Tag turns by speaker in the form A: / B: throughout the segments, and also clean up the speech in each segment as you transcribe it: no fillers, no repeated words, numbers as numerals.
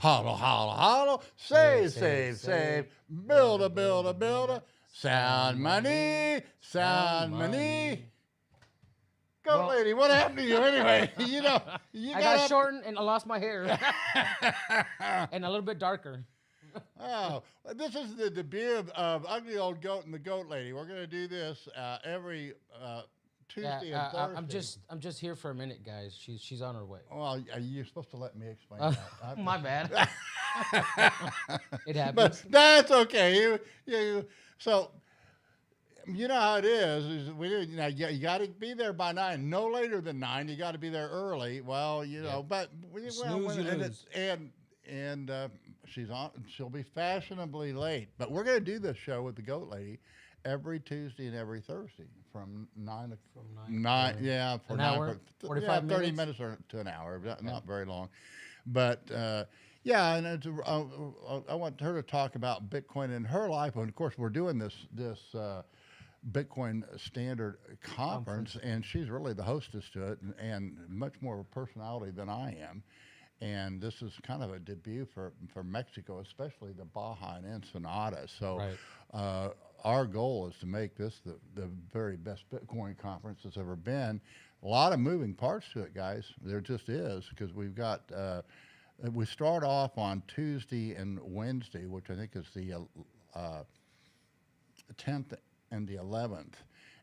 A: Holla, holla, holla. Save. Build a. Sound money. Goat lady, what happened to you anyway? You
B: I got shortened and I lost my hair. And a little bit darker.
A: Oh, this is the debut of Ugly Old Goat and the Goat Lady. We're going to do this every Tuesday and Thursday.
B: I'm just here for a minute, guys. She's on her way.
A: Well, you're supposed to let me explain that.
B: My bad. It happens.
A: But that's okay. So you know how it is you got to be there by 9, no later than 9. You got to be there early. Well, but she'll be fashionably late. But we're going to do this show with the Goat Lady every Tuesday and every Thursday from 9 for
B: an
A: 9
B: hour, 45
A: 30
B: minutes
A: or to an hour, not very long. But and I want her to talk about Bitcoin in her life. And of course, we're doing this Bitcoin Standard Conference, and she's really the hostess to it, and much more of a personality than I am. And this is kind of a debut for Mexico, especially the Baja and Ensenada. So our goal is to make this the very best Bitcoin conference that's ever been. A lot of moving parts to it, guys. There just is, because we've got, we start off on Tuesday and Wednesday, which I think is the 10th and the 11th.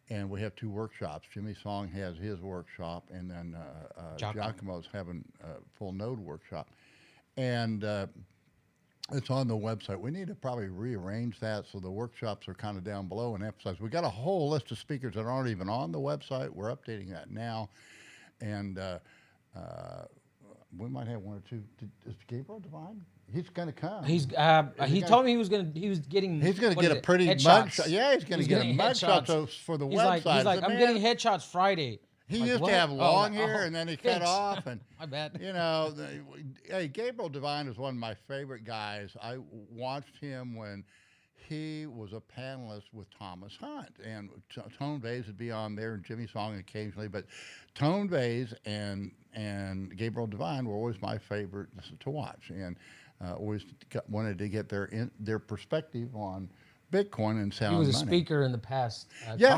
A: And we have 2 workshops. Jimmy Song has his workshop, and then Giacomo's having a full node workshop. And it's on the website. We need to probably rearrange that so the workshops are kind of down below and emphasize. We got a whole list of speakers that aren't even on the website. We're updating that now. And we might have 1 or 2. Is Gabriel Divine? He's going to come.
B: He told me he was getting.
A: He's going to get a pretty mugshot. Yeah, he's going to get a mugshot for the website.
B: He's like, I'm getting headshots Friday.
A: He used to have long hair, and then he cut off. And
B: my bad.
A: Hey, Gabriel Divine is one of my favorite guys. I watched him when he was a panelist with Thomas Hunt, and Tone Vays would be on there, and Jimmy Song occasionally. But Tone Vays and Gabriel Divine were always my favorite to watch, and always wanted to get their perspective on Bitcoin and sound money.
B: He was a speaker in the past.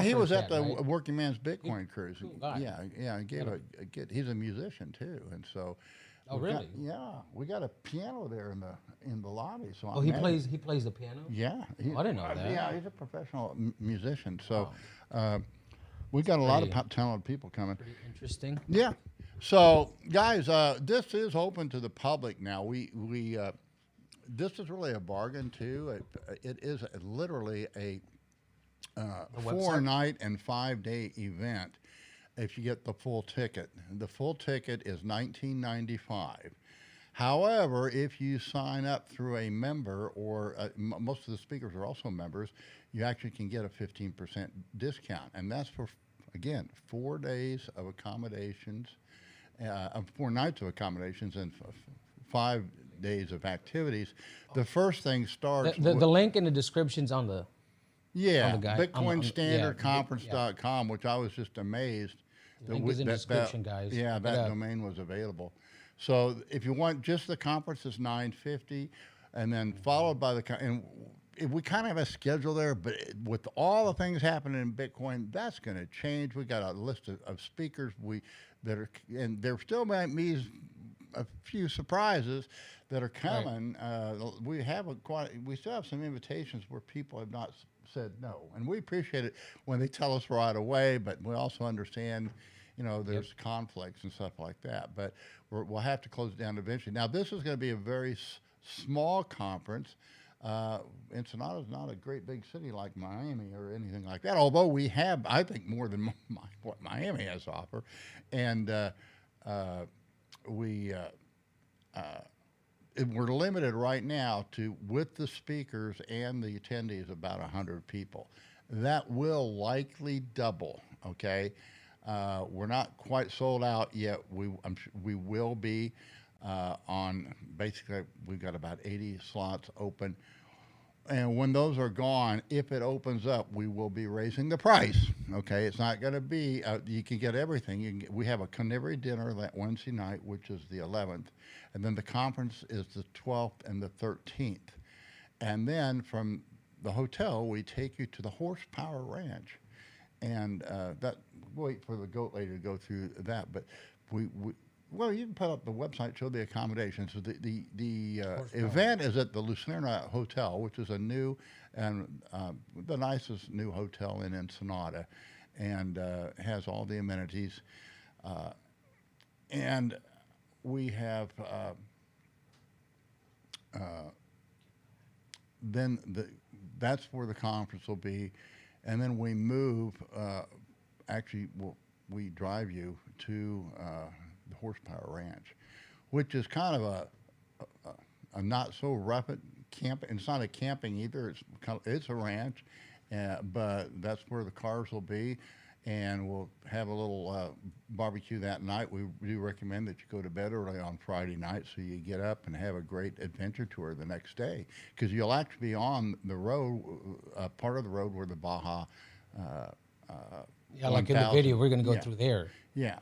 A: He was at the Working Man's Bitcoin Cruise.
B: Cool guy.
A: He's a musician too, and so.
B: Oh, really?
A: We got a piano there in the lobby. So
B: he plays the piano.
A: Yeah,
B: I didn't know that.
A: Yeah, he's a professional musician. So we got a lot of talented people coming.
B: Pretty interesting.
A: Yeah. So guys, this is open to the public now. We this is really a bargain too. It is literally a 4-night and 5-day event. If you get the full ticket, the full ticket is $19.95. However, if you sign up through a member, or most of the speakers are also members, you actually can get a 15% discount, and that's for 4 days of accommodations, 4 nights of accommodations, and 5 days of activities. The first thing starts.
B: The link in the description's on the.
A: Yeah, BitcoinStandardConference.com, which I was just amazed.
B: The link is in the description, guys.
A: Yeah, that domain was available. So if you want just the conference, it's $9.50, and then followed by and we kind of have a schedule there, but with all the things happening in Bitcoin, that's going to change. We got a list of speakers and there still might be a few surprises that are coming. Right. We still have some invitations where people have not said no, and we appreciate it when they tell us right away, but we also understand there's conflicts and stuff like that, but we'll have to close it down eventually. Now, this is going to be a very small conference. Ensenada is not a great big city like Miami or anything like that, although we have, I think, more than what Miami has to offer. And we're limited right now to, with the speakers and the attendees, about 100 people. That will likely double, okay? We're not quite sold out yet. We will be on, basically, we've got about 80 slots open. And when those are gone, if it opens up, we will be raising the price. Okay, it's not going to be. You can get everything. We have a carnivory dinner that Wednesday night, which is the 11th, and then the conference is the 12th and the 13th, and then from the hotel we take you to the Horsepower Ranch, and that wait for the goat lady to go through that, but we well, you can put up the website, show the accommodations. So the event is at the Lucerna Hotel, which is a new and the nicest new hotel in Ensenada, and has all the amenities. And we have that's where the conference will be, and then we move. We drive you to the Horsepower Ranch, which is kind of a not so rough camp. It's not a camping either. It's a ranch, but that's where the cars will be, and we'll have a little barbecue that night. We do recommend that you go to bed early on Friday night so you get up and have a great adventure tour the next day, because you'll actually be on the road, part of the road where the Baja.
B: Yeah, like in the video, we're gonna go through there.
A: Yeah.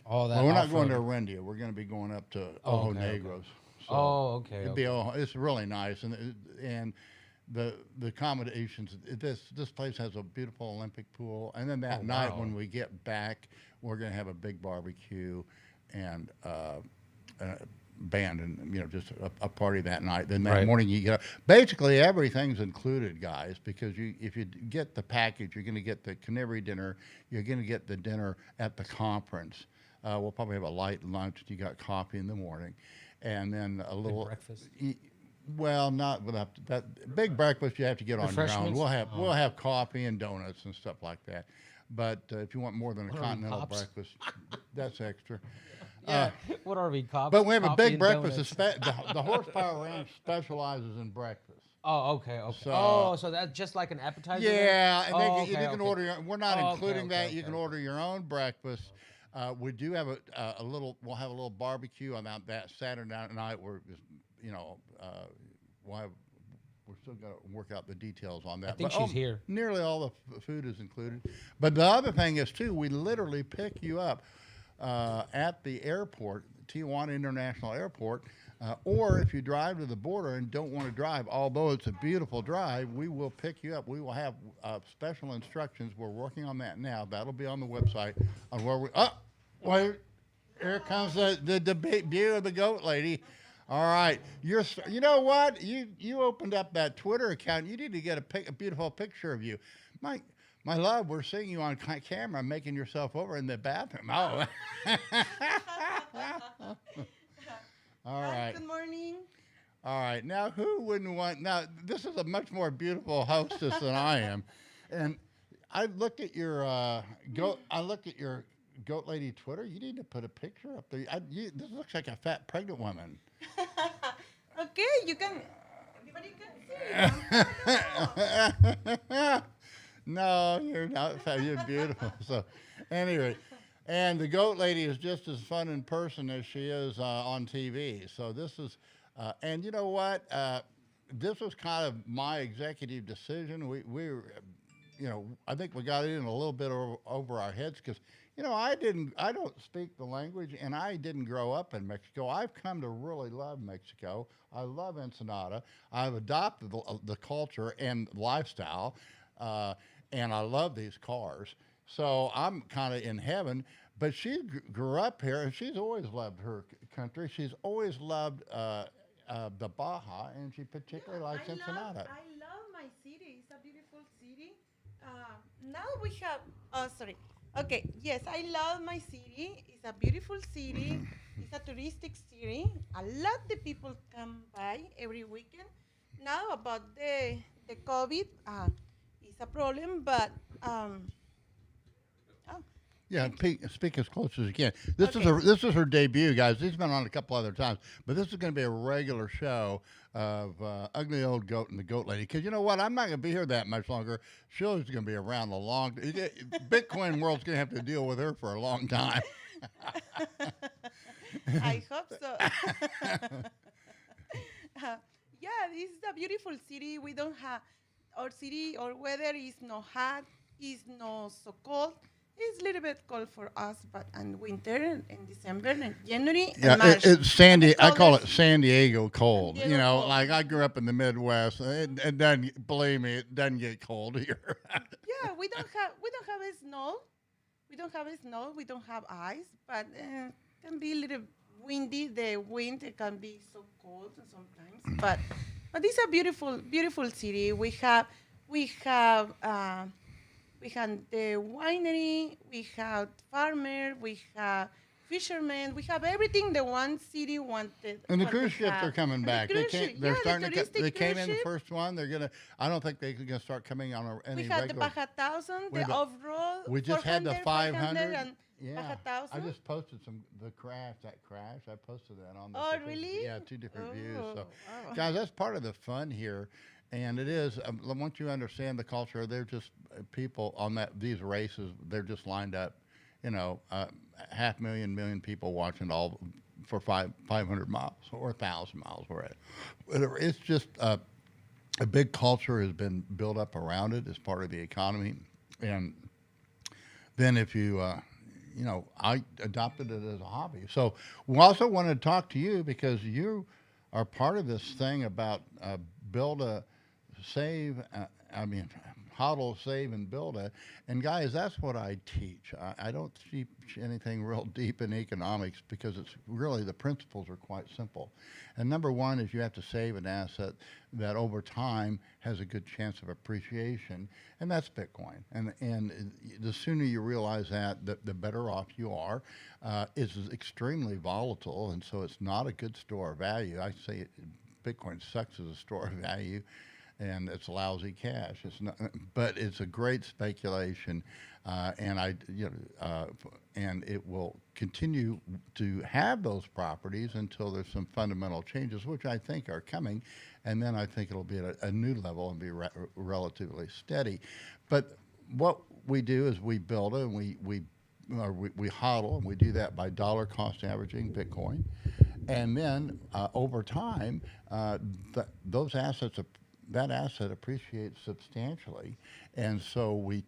B: All that.
A: Well, we're not going to Arendia. We're going to be going up to Ojo Negros.
B: Okay.
A: So
B: okay.
A: It's really nice, and the accommodations. This place has a beautiful Olympic pool, and then that night when we get back, we're going to have a big barbecue and band, and just a party that night. Then that morning you get up. Basically everything's included, guys, because if you get the package, you're going to get the carnivory dinner, you're going to get the dinner at the conference. We'll probably have a light lunch. You got coffee in the morning, and then a little
B: breakfast.
A: Well, not without that big breakfast. You have to get on your own. We'll have coffee and donuts and stuff like that. But if you want more than a continental breakfast, that's extra.
B: Yeah. What are we, cops?
A: But we have a big breakfast. The Horsepower Ranch specializes in breakfast.
B: Oh, okay. So that's just like an appetizer?
A: Yeah, and you can order. We're not including that. You can order your own breakfast. We do have a little. We'll have a little barbecue on that Saturday night. We're still got to work out the details on that.
B: I think she's here.
A: Nearly all the food is included. But the other thing is too, we literally pick you up at the airport, Tijuana International Airport, or if you drive to the border and don't want to drive, although it's a beautiful drive, we will pick you up. We will have special instructions. We're working on that now. That'll be on the website on where we. Oh, wait, here comes the view of the goat lady. All right, you know what? You opened up that Twitter account. You need to get a beautiful picture of you, Mike. My love, we're seeing you on camera making yourself over in the bathroom. Oh. All right.
C: Good morning.
A: All right. Now, who wouldn't want? Now, this is a much more beautiful hostess than I am, and I looked at your goat lady Twitter. You need to put a picture up there. This looks like a fat pregnant woman.
C: Okay, you can. Everybody can see.
A: No, you're not fat. You're beautiful. So, anyway, and the goat lady is just as fun in person as she is on TV. So this is, and you know what? This was kind of my executive decision. We I think we got in a little bit over our heads because, I don't speak the language, and I didn't grow up in Mexico. I've come to really love Mexico. I love Ensenada. I've adopted the culture and lifestyle. And I love these cars. So I'm kind of in heaven. But she grew up here, and she's always loved her country. She's always loved the Baja, and she particularly likes Ensenada.
C: I love my city. It's a beautiful city. Now we have, sorry. Okay, yes, I love my city. It's a beautiful city. It's a touristic city. A lot of people come by every weekend. Now about the COVID, it's a problem, but
A: Yeah, speak as close as you can. This is her debut, guys. She's been on a couple other times, but this is going to be a regular show of Ugly Old Goat and the Goat Lady. Because you know what? I'm not going to be here that much longer. She's going to be around a long. Bitcoin world's going to have to deal with her for a long time.
C: I hope so. Yeah, this is a beautiful city. We don't have our city. Our weather is not hot. Is not so cold. It's a little bit cold for us, but in winter, in December, and January,
A: Yeah,
C: and March.
A: it's
C: And the
A: I call it
C: coldest,
A: San Diego
C: San
A: cold. You
C: Diego
A: know,
C: cold.
A: like I grew up in the Midwest. It doesn't, believe me, it doesn't get cold here.
C: Yeah, we don't have a snow. We don't have a snow. We don't have ice, but can be a little windy. The wind can be so cold sometimes, but it's a beautiful city. We have we have the winery. We have farmer. We have fishermen. We have everything the one city wanted.
A: And the
C: wanted
A: cruise
C: to
A: ships are
C: have.
A: coming
C: And the
A: back. They
C: cruise
A: came.
C: ship,
A: They're
C: yeah,
A: starting
C: the
A: to.
C: touristic
A: They came
C: cruise
A: in the
C: ship.
A: first one. They're gonna. I don't think they're gonna start coming on
C: We
A: any
C: had the
A: regular.
C: Baja 1000,
A: Wait,
C: the
A: but
C: off-road.
A: we just had the
C: 400,
A: 500.
C: and
A: Yeah,
C: Baja
A: I
C: 1000.
A: just posted the crash. That crash. I posted that on.
C: Oh,
A: the
C: really?
A: Yeah, two different views. So,
C: Wow.
A: guys, that's part of the fun here, and it is. Once you understand the culture, they're just people on these races. They're just lined up. You know, 500,000 people watching all for 500 miles or 1,000 miles, whatever. It's just a big culture has been built up around it as part of the economy, and then if you I adopted it as a hobby. So we also wanted to talk to you because you are part of this thing about build a save. Hodl, save, and build a. And guys, that's what I teach. I don't teach anything real deep in economics because it's really the principles are quite simple. And number one is you have to save an asset that over time has a good chance of appreciation, and that's Bitcoin. And the sooner you realize that, the better off you are. It's extremely volatile, and so it's not a good store of value. I say Bitcoin sucks as a store of value, and it's lousy cash. It's not, but it's a great speculation, and it will continue to have those properties until there's some fundamental changes, which I think are coming, and then I think it'll be at a new level and be relatively steady. But what we do is we build it, and we hodl, and we do that by dollar cost averaging Bitcoin, and then over time, those assets that asset appreciates substantially, and so we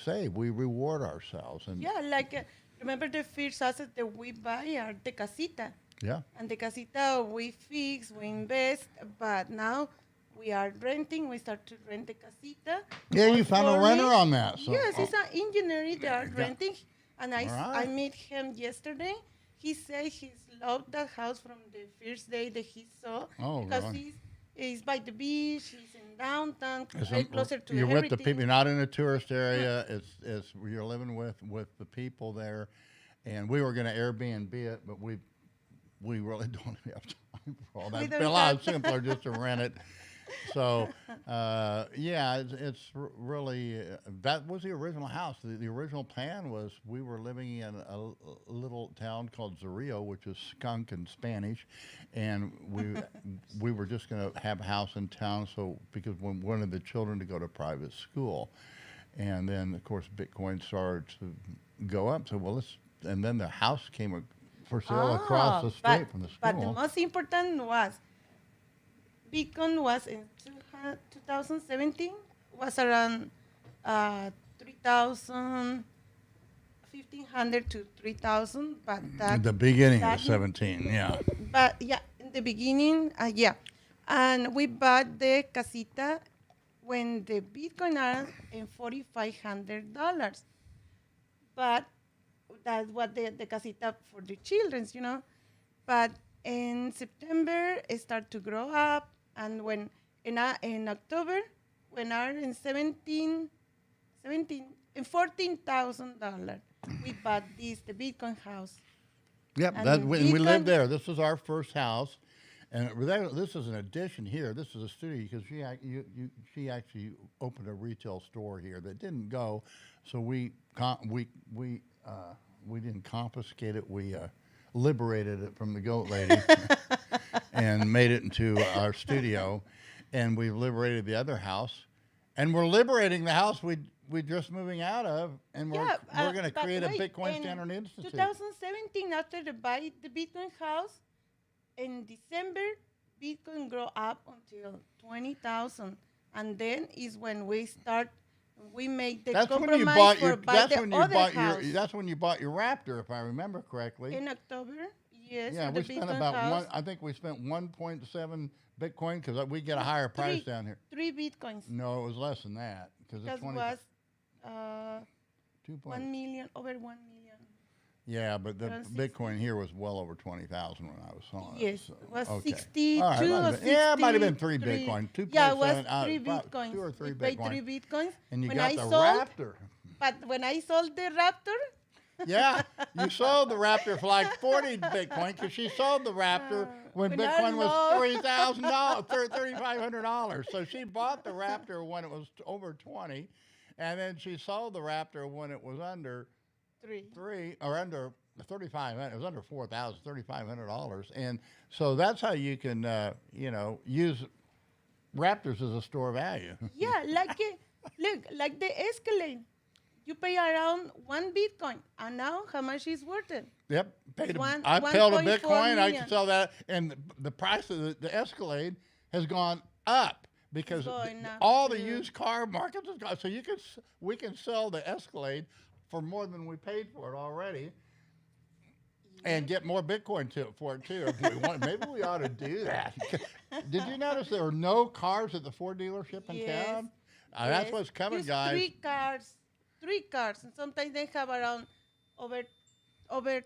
A: save, we reward ourselves, and
C: Yeah, like remember the first asset that we buy are the casita.
A: yeah,
C: And the casita we fix, we invest, but now we are renting. We start to rent the casita.
A: yeah. You found a renter
C: Unfortunately,
A: on that, so
C: yes, it's an engineer they are
A: Yeah.
C: renting. And
A: All
C: I
A: right.
C: met him yesterday. He said he loved that house from the first day that he saw.
A: Oh,
C: because
A: really?
C: he's by the beach, he's in downtown,
A: It's
C: right closer to
A: you're with the
C: everything.
A: people. You're not in a tourist area. It's you're living with the people there, and we were going to Airbnb it, but we really don't have time for all that.
C: We
A: It'd be a
C: don't
A: lot
C: have-
A: simpler just to rent it. So, yeah, really that was the original house. The original plan was we were living in a little town called Zorrillo, which is skunk in Spanish, and we were just going to have a house in town. So because we wanted the children to go to private school, and then of course Bitcoin started to go up. So and then the house came for sale across the street from the school.
C: But the most important was Bitcoin was in 2017 was around 3,000, 1,500 to 3,000. But that
A: At the beginning
C: that-
A: of 17, yeah.
C: But yeah, in the beginning, yeah, and we bought the casita when the Bitcoin are in $4,500. But that's what the casita for the children's, But in September, it start to grow up, and when in October, when are in $14,000, we bought the Bitcoin house.
A: Yep,
C: And
A: we
C: Bitcoin-
A: lived there. This was our first house, and this is an addition here. This is a studio because she actually opened a retail store here that didn't go, so we didn't confiscate it. We liberated it from the goat lady and made it into our studio, and we've liberated the other house, and we're liberating the house we're just moving out of, and we're going to
C: but
A: create
C: wait,
A: a Bitcoin
C: in
A: Standard Institute.
C: 2017, after the buy the Bitcoin house, in December, Bitcoin grow up until 20,000, and then is when we start. We make the
A: That's when you
C: compromise
A: bought
C: for
A: your.
C: buy
A: That's
C: the
A: when you
C: other
A: bought
C: house.
A: your. That's when you bought your Raptor, if I remember correctly.
C: In October, yes.
A: Yeah,
C: for
A: we
C: the
A: spent
C: Bitcoin
A: about
C: house,
A: one. I think we spent 1.7 Bitcoin because we get a higher price down here.
C: 3 Bitcoins.
A: No, it was less than that because it's
C: That
A: 20.
C: was
A: 2
C: 1 million, over 1 million.
A: Yeah, but the
C: Around 60.
A: Bitcoin here was well over 20,000 when I was selling it.
C: Yes,
A: So,
C: it was
A: okay.
C: 62
A: All right,
C: or
A: might have been- yeah, it might have been 3
C: 63.
A: Bitcoin. 2.7.
C: Yeah, it was 3
A: about
C: Bitcoins.
A: 2 or 3
C: we paid
A: Bitcoin.
C: 3 Bitcoins.
A: And you
C: when
A: got
C: I
A: the
C: sold,
A: Raptor.
C: But when I sold the Raptor,
A: Yeah, you sold the Raptor for like 40 Bitcoin because she sold the Raptor when
C: when I
A: Bitcoin was
C: lost-
A: $3,000, $3,500. So she bought the Raptor when it was over 20, and then she sold the Raptor when it was under
C: 3.
A: under 3,500. It was under $4,000, $3,500, and so that's how you can use Raptors as a store value.
C: Yeah, look, like the Escalade. You pay around 1 Bitcoin, and now how much is worth it?
A: Yep, paid.
C: One-
A: I paid a
C: 1.4
A: Bitcoin. I
C: million.
A: can sell that, and the price of the Escalade has gone up because
C: going up,
A: all the
C: too.
A: used car markets has gone. So we can sell the Escalade for more than we paid for it already, and get more Bitcoin for it too. If we want, maybe we ought to do that. Did you notice there were no cars at the Ford dealership in
C: Yes,
A: town? That's
C: Yes.
A: what's coming,
C: Just
A: guys.
C: 3 cars, and sometimes they have around over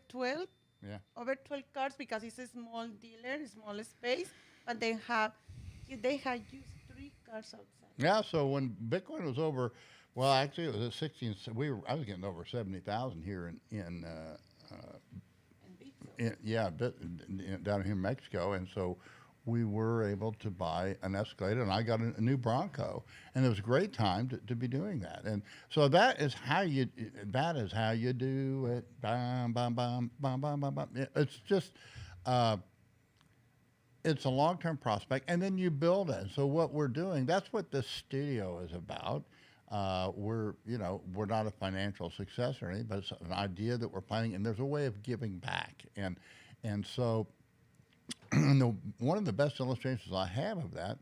C: 12.
A: Yeah.
C: Over 12 cars because it's a small dealer, small space, but they have used 3 cars outside.
A: Yeah, so when Bitcoin was over, well, actually it was at 16. I was getting over 70,000 here
C: And big,
A: down here in Mexico, and so we were able to buy an Escalade, and I got a new Bronco, and it was a great time to be doing that. And so that is how you do it. Bam, bam, bam, bam, bam, bam, bam. It's just. It's a long-term prospect, and then you build it. So what we're doing, that's what this studio is about. We're not a financial success or anything, but it's an idea that we're planning, and there's a way of giving back. And so one of the best illustrations I have of that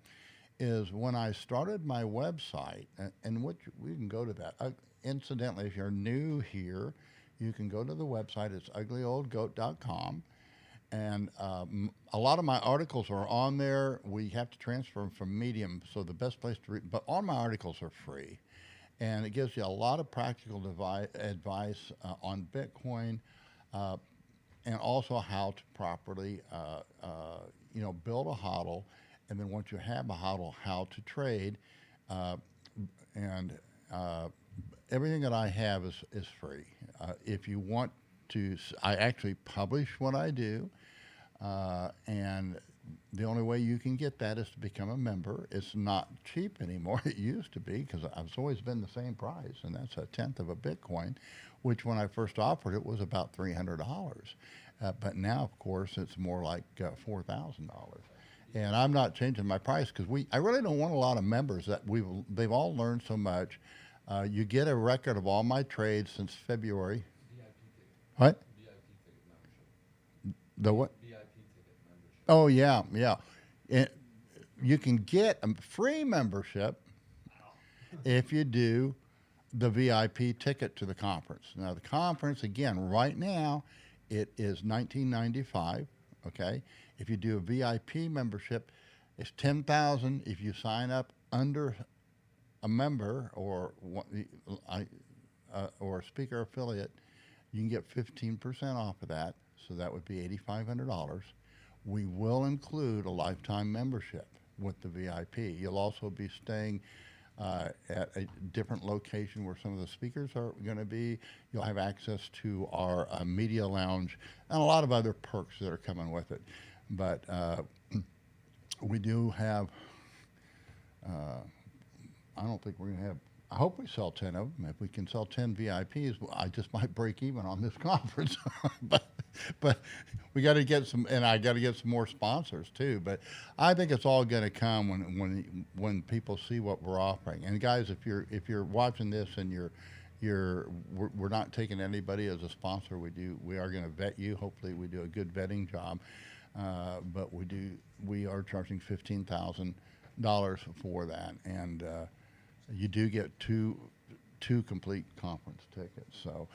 A: is when I started my website, and we can go to that. Incidentally, if you're new here, you can go to the website. It's uglyoldgoat.com. And a lot of my articles are on there. We have to transfer them from Medium, so the best place to read. But all my articles are free, and it gives you a lot of practical advice on Bitcoin, and also how to properly, build a hodl, and then once you have a hodl, how to trade, and everything that I have is free. If you want to, I actually publish what I do. And the only way you can get that is to become a member. It's not cheap anymore. It used to be because it's always been the same price, and that's 1/10 of a Bitcoin, which when I first offered it was about $300. But now, of course, it's more like $4,000. And I'm not changing my price because I really don't want a lot of members that they've all learned so much. You get a record of all my trades since February. What? The what? Oh, yeah. You can get a free membership if you do the VIP ticket to the conference. Now, the conference, again, right now, it is $19.95, okay? If you do a VIP membership, it's $10,000. If you sign up under a member or a speaker affiliate, you can get 15% off of that, so that would be $8,500. We will include a lifetime membership with the VIP. You'll also be staying at a different location where some of the speakers are going to be. You'll have access to our media lounge and a lot of other perks that are coming with it. But we do have, I don't think we're going to have, I hope we sell 10 of them. If we can sell 10 VIPs, I just might break even on this conference. but we got to get some, and I got to get some more sponsors too. But I think it's all going to come when people see what we're offering. And guys, if you're watching this and we're not taking anybody as a sponsor, we are going to vet you. Hopefully, we do a good vetting job. but we are charging $15,000 for that, and you do get two complete conference tickets. So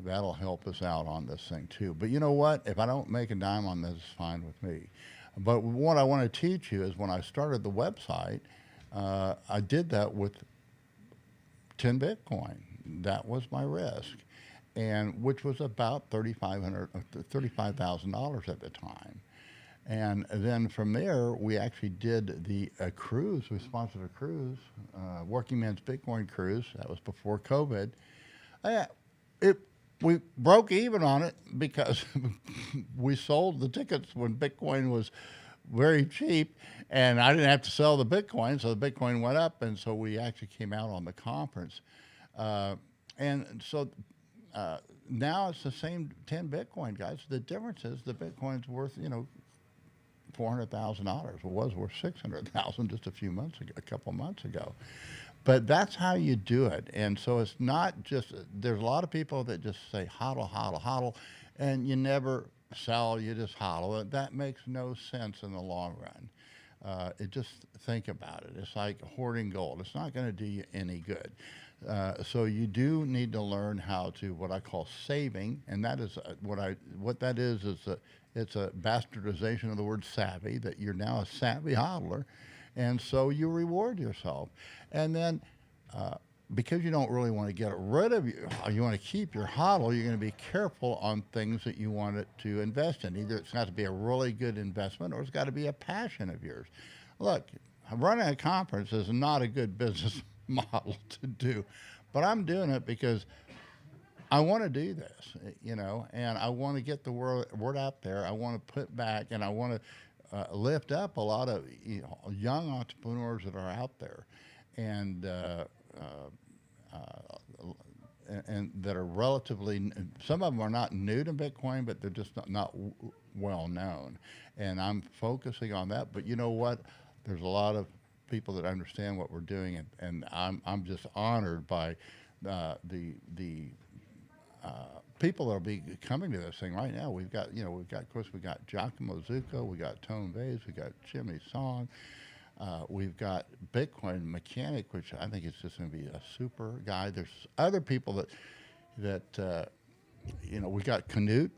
A: that'll help us out on this thing too. But you know what? If I don't make a dime on this, it's fine with me. But what I want to teach you is when I started the website, I did that with 10 Bitcoin. That was my risk, and which was about $35,000 at the time. And then from there, we actually did the cruise. We sponsored a cruise, Working Man's Bitcoin Cruise. That was before COVID. We broke even on it because we sold the tickets when Bitcoin was very cheap, and I didn't have to sell the Bitcoin, so the Bitcoin went up, and so we actually came out on the conference. And so now it's the same 10 Bitcoin, guys. The difference is the Bitcoin's worth, $400,000. It was worth $600,000 just a couple months ago. But that's how you do it. And so it's not just, there's a lot of people that just say hodl, hodl, hodl, and you never sell, you just hodl. That makes no sense in the long run. Just think about it. It's like hoarding gold. It's not going to do you any good. So you do need to learn how to what I call saving, and that is what that is it's a bastardization of the word savvy, that you're now a savvy hodler, and so you reward yourself. And then because you don't really want to get rid of you want to keep your hodl, you're going to be careful on things that you want it to invest in. Either it's got to be a really good investment or it's got to be a passion of yours. Look, running a conference is not a good business model to do, but I'm doing it because I want to do this, and I want to get the word out there. I want to put back, and I want to lift up a lot of young entrepreneurs that are out there, and that are relatively. Some of them are not new to Bitcoin, but they're just not well known. And I'm focusing on that. But you know what? There's a lot of people that understand what we're doing, and I'm just honored by the people that'll be coming to this thing right now. We've got of course we got Giacomo Zucco, we got Tone Vays, we got Jimmy Song, we've got Bitcoin Mechanic, which I think is just going to be a super guy. There's other people that we got Knut,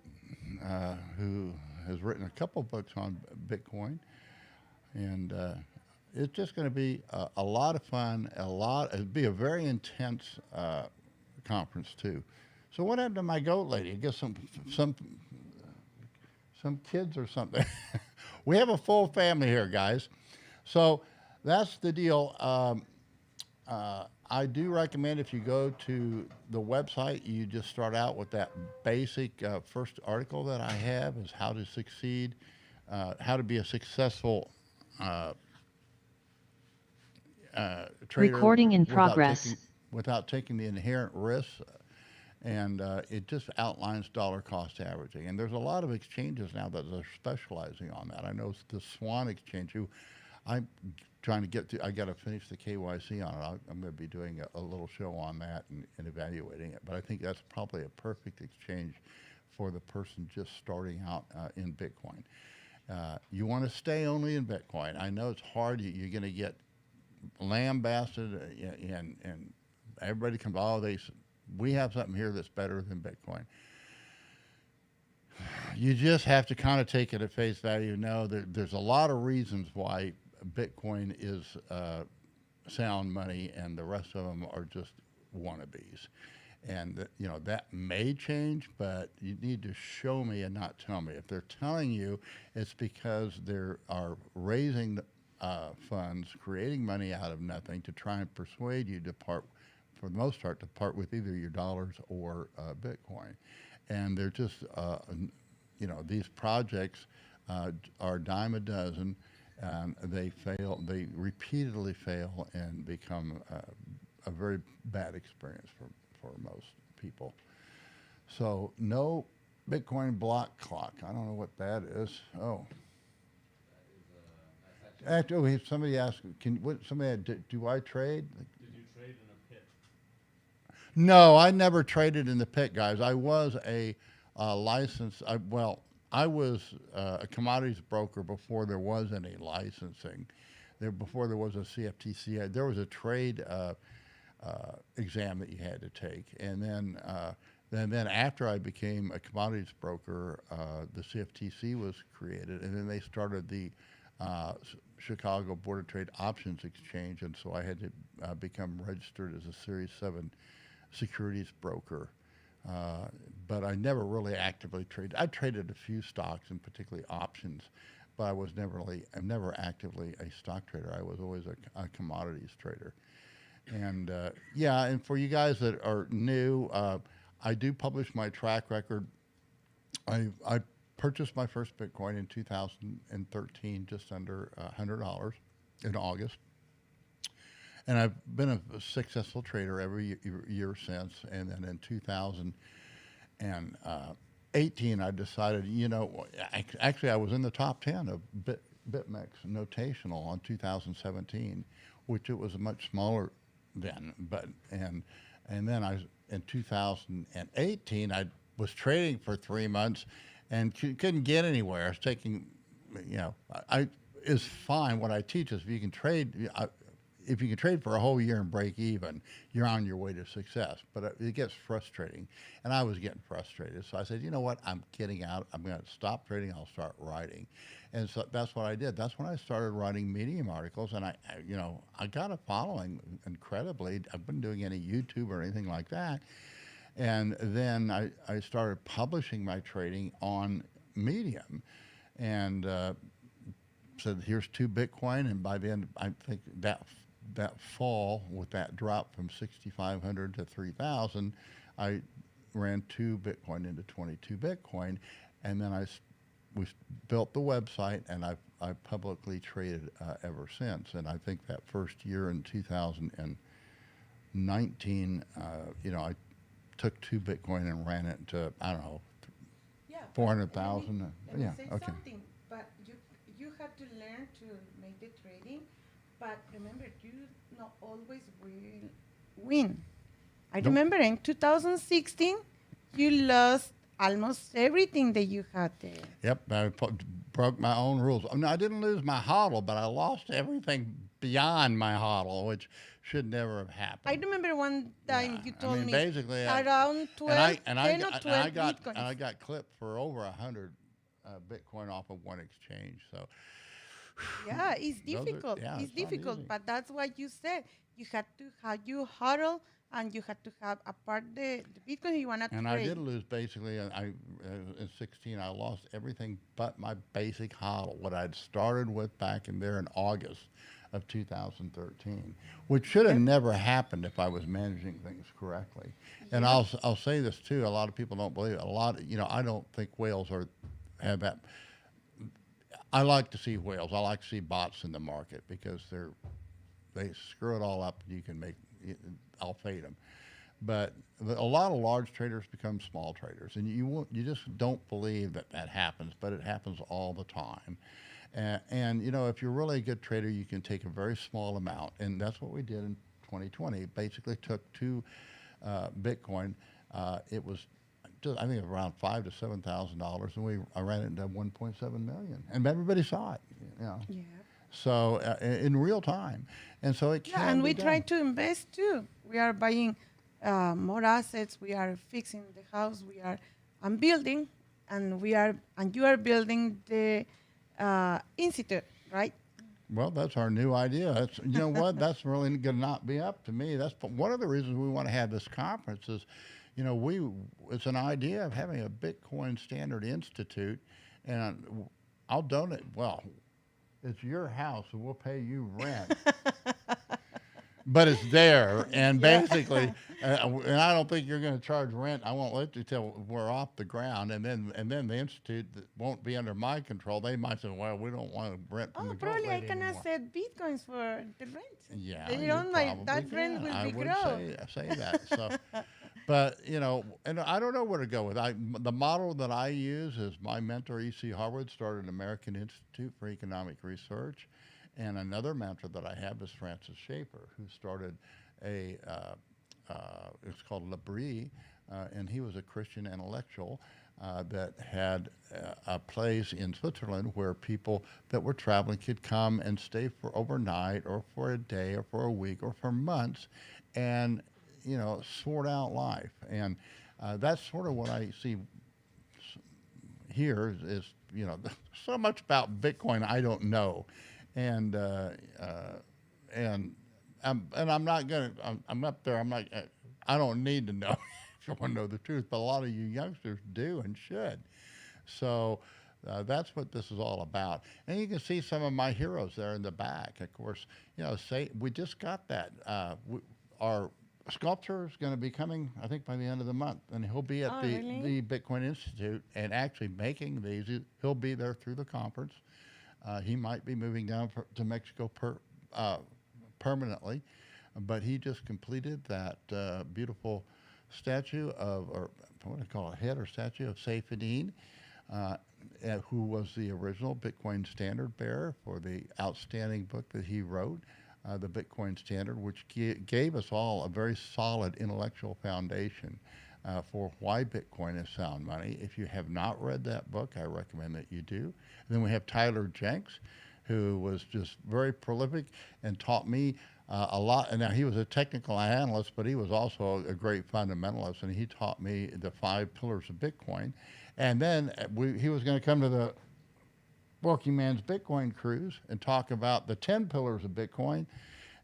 A: who has written a couple books on Bitcoin, and it's just going to be a lot of fun. It'll be a very intense conference too. So what happened to my goat lady? I guess some kids or something. We have a full family here, guys. So that's the deal. I do recommend if you go to the website, you just start out with that basic first article that I have is how to succeed, how to be a successful trader.
D: Recording in progress.
A: Without taking the inherent risks. And it just outlines dollar cost averaging. And there's a lot of exchanges now that are specializing on that. I know the Swan Exchange, who I'm trying to get to, I got to finish the KYC on it. I'm going to be doing a little show on that and evaluating it. But I think that's probably a perfect exchange for the person just starting out in Bitcoin. You want to stay only in Bitcoin. I know it's hard. You're going to get lambasted and everybody comes, we have something here that's better than Bitcoin. You just have to kind of take it at face value. No, there's a lot of reasons why Bitcoin is sound money and the rest of them are just wannabes. And that may change, but you need to show me and not tell me. If they're telling you, it's because they are raising funds, creating money out of nothing to try and persuade you to part, for the most part, to part with either your dollars or Bitcoin. And they're just, these projects are a dime a dozen, and they repeatedly fail and become a very bad experience for most people. So no Bitcoin block clock. I don't know what that is. Oh. Actually, somebody asked, do I trade?
E: Did you trade in a pit?
A: No, I never traded in the pit, guys. I was a licensed, I was a commodities broker before there was any licensing. Before there was a CFTC, there was a trade exam that you had to take, and then after I became a commodities broker, the CFTC was created, and then they started the Chicago Board of Trade Options Exchange, and so I had to become registered as a Series 7 securities broker. But I never really actively traded. I traded a few stocks, and particularly options, but I'm never actively a stock trader. I was always a commodities trader. And yeah, and for you guys that are new, I do publish my track record. I purchased my first Bitcoin in 2013, just under $100 in August. And I've been a successful trader every year since. And then in 2018, I decided, actually I was in the top 10 of BitMEX notational on 2017, which it was much smaller then. And then in 2018, I was trading for 3 months and couldn't get anywhere. I was taking, it's fine. What I teach is if you can trade for a whole year and break even, you're on your way to success. But it gets frustrating, and I was getting frustrated. So I said, you know what? I'm getting out. I'm going to stop trading. I'll start writing, and so that's what I did. That's when I started writing Medium articles, and I got a following incredibly. I've been doing any YouTube or anything like that, and then I started publishing my trading on Medium, and said, here's 2 Bitcoin, and by the end, I think that fall, with that drop from 6,500 to 3,000, I ran 2 Bitcoin into 22 Bitcoin, and then we built the website, and I publicly traded ever since. And I think that first year in 2019, I took 2 Bitcoin and ran it to, I don't know, 400,000.
C: Let me
A: Yeah,
C: say
A: okay.
C: something, but you have to learn to make the trading, but remember, you not always will win. I remember in 2016, you lost almost everything that you had there.
A: Yep, I broke my own rules. I mean, I didn't lose my hodl, but I lost everything beyond my hodl, which should never have happened.
C: I remember one time you told me
A: basically,
C: around 12, 10 or 12 Bitcoins.
A: And I got clipped for over 100 Bitcoin off of one exchange. So
C: yeah, it's difficult. It's difficult, but that's what you said. You had to have your hodl, and you had to have apart the Bitcoin you want to trade.
A: And I did lose basically. In 16, I lost everything but my basic hodl, what I'd started with back in August of 2013, which should have never happened if I was managing things correctly. And I'll say this too. A lot of people don't believe it. I don't think whales have that. I like to see whales. I like to see bots in the market because they screw it all up. You can I'll fade them. But a lot of large traders become small traders, and you just don't believe that happens, but it happens all the time. And if you're really a good trader, you can take a very small amount, and that's what we did in 2020. Basically, took 2 Bitcoin. It was just, I think, around $5,000 to $7,000, and I ran it into 1.7 million, and everybody saw it. Yeah. So in real time, and so it can.
C: And we
A: be
C: try
A: done.
C: to invest too. We are buying more assets. We are fixing the house. I'm building, and you are building the institute, right?
A: Well, that's our new idea. That's what? That's really going to not be up to me. That's one of the reasons we want to have this conference is, it's an idea of having a Bitcoin Standard Institute, and I'll donate. Well, it's your house, and we'll pay you rent. But it's there, and basically, and I don't think you're going to charge rent. I won't let you till we're off the ground, and then the institute that won't be under my control. They might say, "Well, we don't want to rent from the goat
C: Probably I
A: lady
C: can
A: anymore."
C: accept Bitcoins for the rent.
A: Yeah,
C: They
A: you
C: don't mind. That
A: probably
C: rent
A: can.
C: will
A: I
C: be
A: would
C: grow.
A: say that. So, but and I don't know where to go with. The model that I use is my mentor E.C. Harwood started an American Institute for Economic Research. And another mentor that I have is Francis Schaeffer, who started it's called Labrie, and he was a Christian intellectual that had a place in Switzerland where people that were traveling could come and stay for overnight or for a day or for a week or for months and, sort out life. And that's sort of what I see here is so much about Bitcoin I don't know. And I'm not gonna. I'm up there. I'm not. I don't need to know if you want to know the truth, but a lot of you youngsters do and should. So that's what this is all about. And you can see some of my heroes there in the back. Of course, say we just got that. Our sculptor is going to be coming, I think, by the end of the month, and he'll be at the Bitcoin Institute and actually making these. He'll be there through the conference. He might be moving down to Mexico permanently, but he just completed that beautiful statue or what do I call it, head or statue of Saifedean, who was the original Bitcoin standard bearer for the outstanding book that he wrote, the Bitcoin Standard, which gave us all a very solid intellectual foundation for why Bitcoin is sound money. If you have not read that book, I recommend that you do. And then we have Tyler Jenks, who was just very prolific and taught me a lot. And now he was a technical analyst, but he was also a great fundamentalist, and he taught me the 5 pillars of Bitcoin. And then he was going to come to the Working Man's Bitcoin Cruise and talk about the 10 pillars of Bitcoin.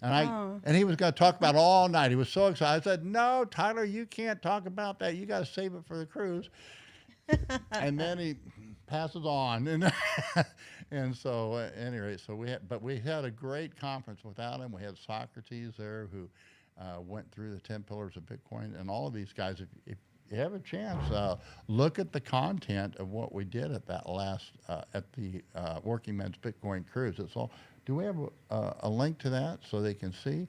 A: And he was going to talk about it all night. He was so excited. I said, "No, Tyler, you can't talk about that. You got to save it for the cruise." And then he passes on. And so anyway, we had a great conference without him. We had Socrates there who went through the 10 pillars of Bitcoin, and all of these guys. If you have a chance, look at the content of what we did at that last at the Working Men's Bitcoin Cruise. It's all. Do we have a link to that so they can see?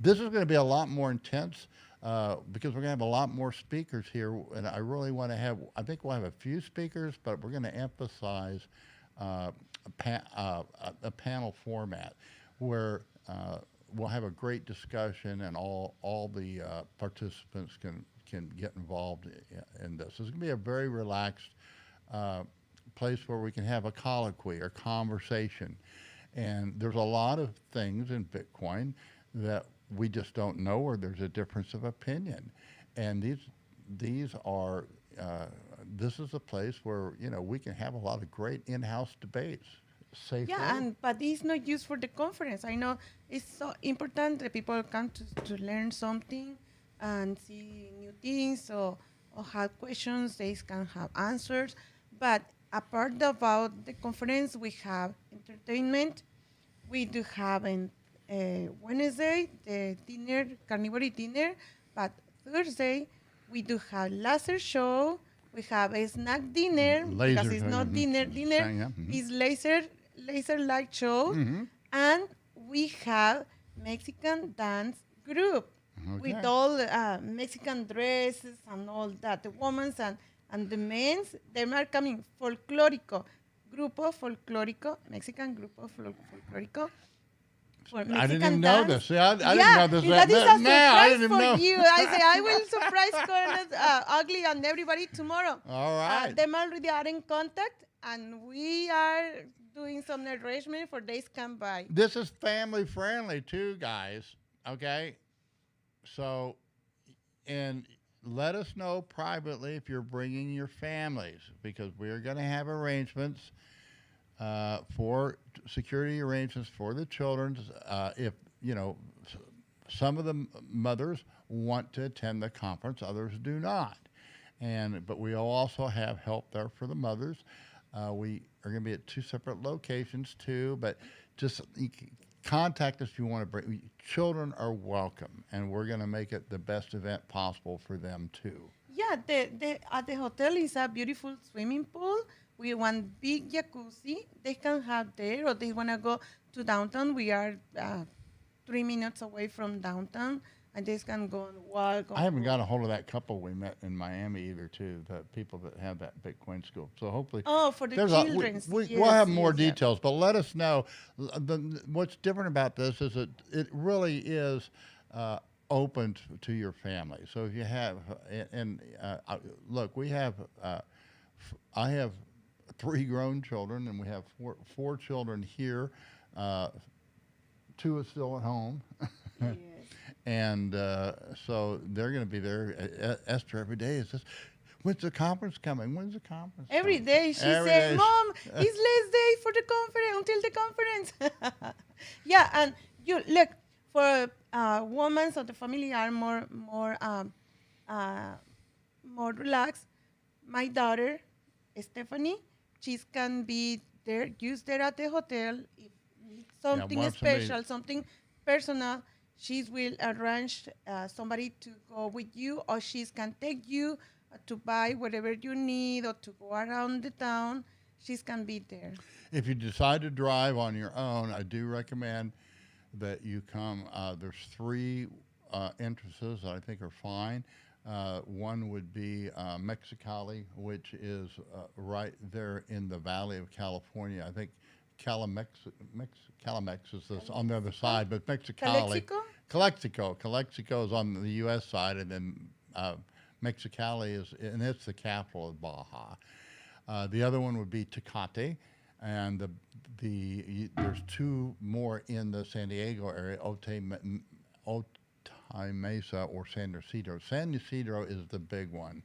A: This is going to be a lot more intense because we're going to have a lot more speakers here, and I really want to have. I think we'll have a few speakers, but we're going to emphasize a panel format where we'll have a great discussion, and all the participants can get involved in this. It's going to be a very relaxed place where we can have a colloquy or conversation. And there's a lot of things in Bitcoin that we just don't know, or there's a difference of opinion. And these are this is a place where we can have a lot of great in-house debates safely.
C: Yeah, but it's not used for the conference. I know it's so important that people come to learn something and see new things or have questions. They can have answers. But apart about the conference, we have entertainment. We do have on Wednesday the dinner, carnivore dinner. But Thursday, we do have laser show. We have a snack dinner because it's not dinner. It's laser light show. And we have Mexican dance group with all Mexican dresses and all that. The women's and the men's, they are coming folclórico, Mexican grupo folclórico.
A: I didn't even know this. See, I didn't know this.
C: That is a
A: I didn't
C: surprise
A: even
C: for
A: know.
C: you. I say I will surprise Ugly and everybody tomorrow.
A: All right.
C: Them already are in contact, and we are doing some arrangement for days come by.
A: This is family friendly too, guys. Okay, so and let us know privately if you're bringing your families, because we're going to have arrangements for security arrangements for the children. If some of the mothers want to attend the conference, others do not. But we also have help there for the mothers. We are going to be at 2 separate locations too, but just contact us if you want to bring. Children are welcome, and we're going to make it the best event possible for them too.
C: Yeah, at the hotel is a beautiful swimming pool. We want big jacuzzi. They can have there, or they want to go to downtown. We are 3 minutes away from downtown, and they can go and walk.
A: I haven't got a hold of that couple we met in Miami either, too, the people that have that Bitcoin school. So hopefully...
C: Oh, for the children.
A: We'll have more details, but let us know. What's different about this is that it really is open to your family. So if you have, look, we have, I have 3 grown children, and we have four children here. 2 are still at home.
C: Yes.
A: And so they're going to be there. Esther every day is just, when's the conference coming? When's the conference
C: Every
A: coming?
C: day she
A: Every
C: said,
A: day
C: "Mom, it's last day for the conference until the conference." Yeah, and you look for women of the family are more relaxed. My daughter, Stephanie, she can be there, used there at the hotel. If something
A: want somebody-
C: special, something personal, she will arrange somebody to go with you, or she can take you to buy whatever you need or to go around the town. She can be there.
A: If you decide to drive on your own, I do recommend that you come. There's 3 entrances that I think are fine. One would be Mexicali, which is right there in the Valley of California. I think Calamex is this on the other side, but Mexicali. Calexico is on the U.S. side, and then Mexicali is, and it's the capital of Baja. The other one would be Tecate, and there's 2 more in the San Diego area, Otay Mesa or San Ysidro. San Ysidro is the big one.